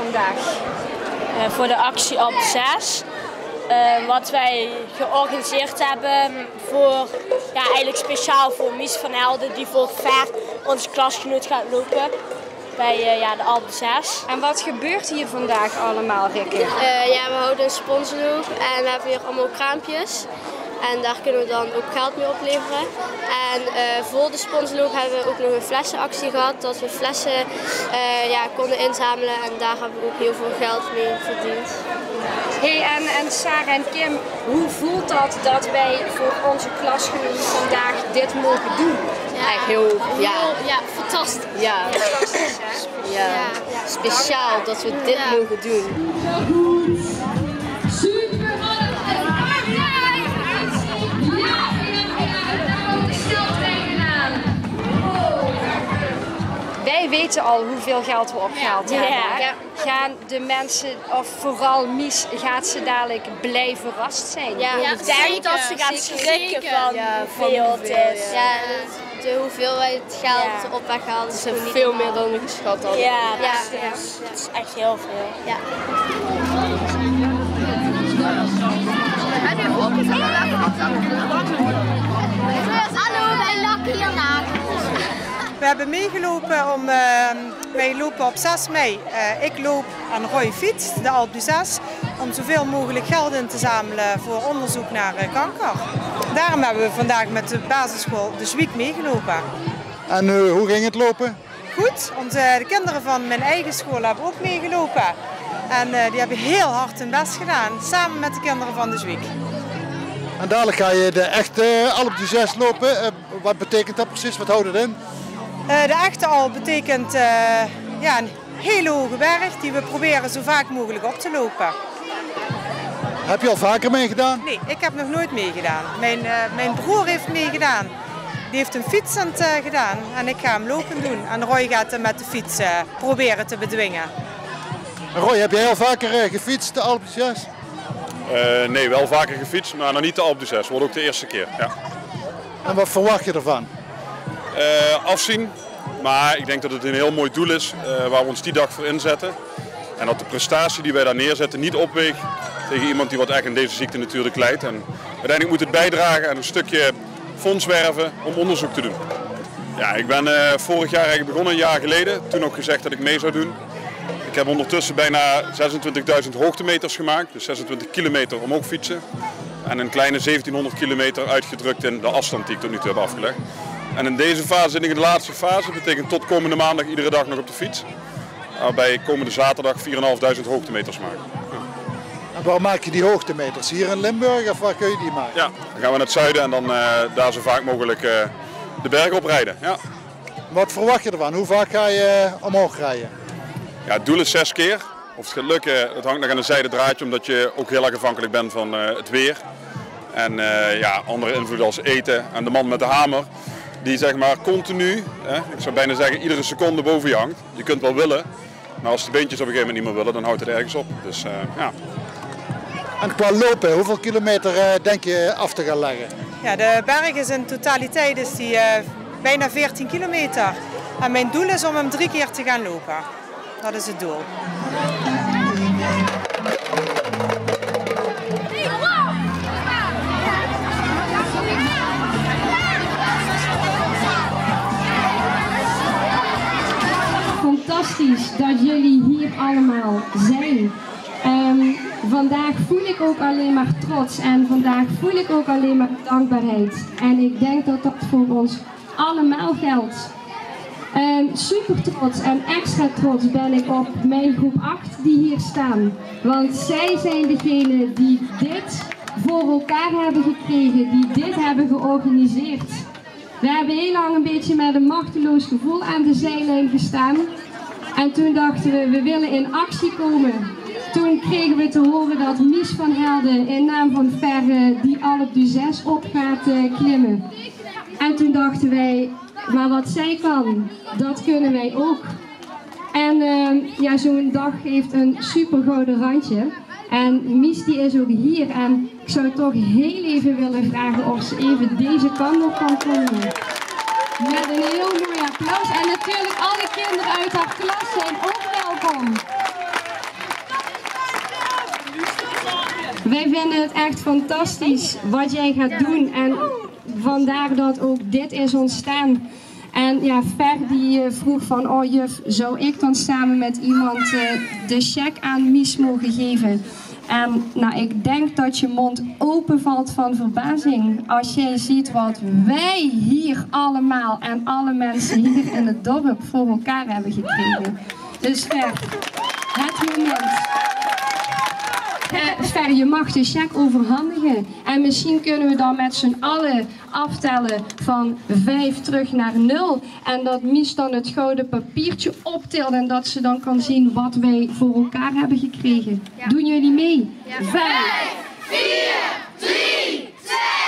vandaag? Voor de actie Alpe 6. Wat wij georganiseerd hebben voor, eigenlijk speciaal voor Mies van Helden, die voor ver onze klasgenoot gaat lopen bij de Alpe 6. En wat gebeurt hier vandaag allemaal, Rikke? We houden een sponsorloop en we hebben hier allemaal kraampjes. En daar kunnen we dan ook geld mee opleveren. En voor de sponsorloop hebben we ook nog een flessenactie gehad. Dat we flessen konden inzamelen en daar hebben we ook heel veel geld mee verdiend. Hey, en Sarah en Kim, hoe voelt dat wij voor onze klasgenoten vandaag dit mogen doen? Ja, fantastisch. Ja. Fantastisch, hè? Ja. Speciaal dat we dit mogen doen. Wij weten al hoeveel geld we opgehaald hebben. Ja. Gaan de mensen, of vooral Mies, gaat ze dadelijk blij verrast zijn? Ja, Ik denk dat ze gaat schrikken van hoeveel het is. Ja, de hoeveelheid geld op weggehaald is gewoon niet Veel normaal. meer dan we geschat hadden. Ja, dat is echt heel veel. Ja. Hallo, wij lakken hierna. We hebben meegelopen wij lopen op 6 mei. Ik loop en Roy fietst, de Alpe 6, om zoveel mogelijk geld in te zamelen voor onderzoek naar kanker. Daarom hebben we vandaag met de basisschool de Zwiek meegelopen. En hoe ging het lopen? Goed, de kinderen van mijn eigen school hebben ook meegelopen. En die hebben heel hard hun best gedaan, samen met de kinderen van de Zwiek. En dadelijk ga je de echte Alpe 6 lopen. Wat betekent dat precies? Wat houdt het in? De echte Alpe betekent een hele hoge berg die we proberen zo vaak mogelijk op te lopen. Heb je al vaker meegedaan? Nee, ik heb nog nooit meegedaan. Mijn broer heeft meegedaan. Die heeft een fietsend gedaan en ik ga hem lopen doen. En Roy gaat hem met de fiets proberen te bedwingen. Roy, heb jij al vaker gefietst, de Alpe 6? Nee, wel vaker gefietst, maar nog niet de Alpe 6. Wordt ook de eerste keer. Ja. En wat verwacht je ervan? Afzien, maar ik denk dat het een heel mooi doel is waar we ons die dag voor inzetten. En dat de prestatie die wij daar neerzetten niet opweegt tegen iemand die wat echt in deze ziekte natuurlijk lijdt. En uiteindelijk moet het bijdragen aan een stukje fonds werven om onderzoek te doen. Ja, ik ben vorig jaar eigenlijk begonnen, een jaar geleden. Toen ook gezegd dat ik mee zou doen. Ik heb ondertussen bijna 26.000 hoogtemeters gemaakt, dus 26 kilometer omhoog fietsen. En een kleine 1700 kilometer uitgedrukt in de afstand die ik tot nu toe heb afgelegd. En in deze fase zit ik in de laatste fase, betekent tot komende maandag iedere dag nog op de fiets. Waarbij komende zaterdag 4.500 hoogtemeters maken. En waar maak je die hoogtemeters? Hier in Limburg of waar kun je die maken? Ja, dan gaan we naar het zuiden en dan daar zo vaak mogelijk de berg op rijden. Ja. Wat verwacht je ervan? Hoe vaak ga je omhoog rijden? Ja, het doel is 6 keer. Of het gaat lukken, het hangt nog aan een zijde draadje omdat je ook heel erg afhankelijk bent van het weer. En andere invloeden als eten en de man met de hamer. Die zeg maar continu, ik zou bijna zeggen iedere seconde boven je hangt. Je kunt wel willen, maar als de beentjes op een gegeven moment niet meer willen, dan houdt het ergens op. Dus, ja. En qua lopen, hoeveel kilometer denk je af te gaan leggen? Ja, de berg is in totaliteit is die, bijna 14 kilometer. En mijn doel is om hem 3 keer te gaan lopen. Dat is het doel. Fantastisch dat jullie hier allemaal zijn. Vandaag voel ik ook alleen maar trots en vandaag voel ik ook alleen maar dankbaarheid. En ik denk dat dat voor ons allemaal geldt. Super trots en extra trots ben ik op mijn groep 8 die hier staan. Want zij zijn degene die dit voor elkaar hebben gekregen, die dit hebben georganiseerd. We hebben heel lang een beetje met een machteloos gevoel aan de zijlijn gestaan. En toen dachten we willen in actie komen. Toen kregen we te horen dat Mies van Helden in naam van Verre die Alpe 6 op gaat klimmen. En toen dachten wij, maar wat zij kan, dat kunnen wij ook. En zo'n dag heeft een super gouden randje. En Mies die is ook hier en ik zou toch heel even willen vragen of ze even deze kant op kan komen. Met een heel mooi applaus. En natuurlijk alle kinderen uit haar klas zijn ook welkom. Wij vinden het echt fantastisch wat jij gaat doen en vandaar dat ook dit is ontstaan. En ja, Fer die vroeg van, oh juf, zou ik dan samen met iemand de cheque aan Mies mogen geven? En nou, ik denk dat je mond open valt van verbazing als jij ziet wat wij hier allemaal en alle mensen hier in het dorp voor elkaar hebben gekregen. Dus Fer, het moment. Fer, je mag de cheque overhandigen en misschien kunnen we dan met z'n allen aftellen van 5 terug naar 0 en dat Mies dan het gouden papiertje optilt en dat ze dan kan zien wat wij voor elkaar hebben gekregen. Ja. Doen jullie mee? Ja. 5, 4, 3, 2...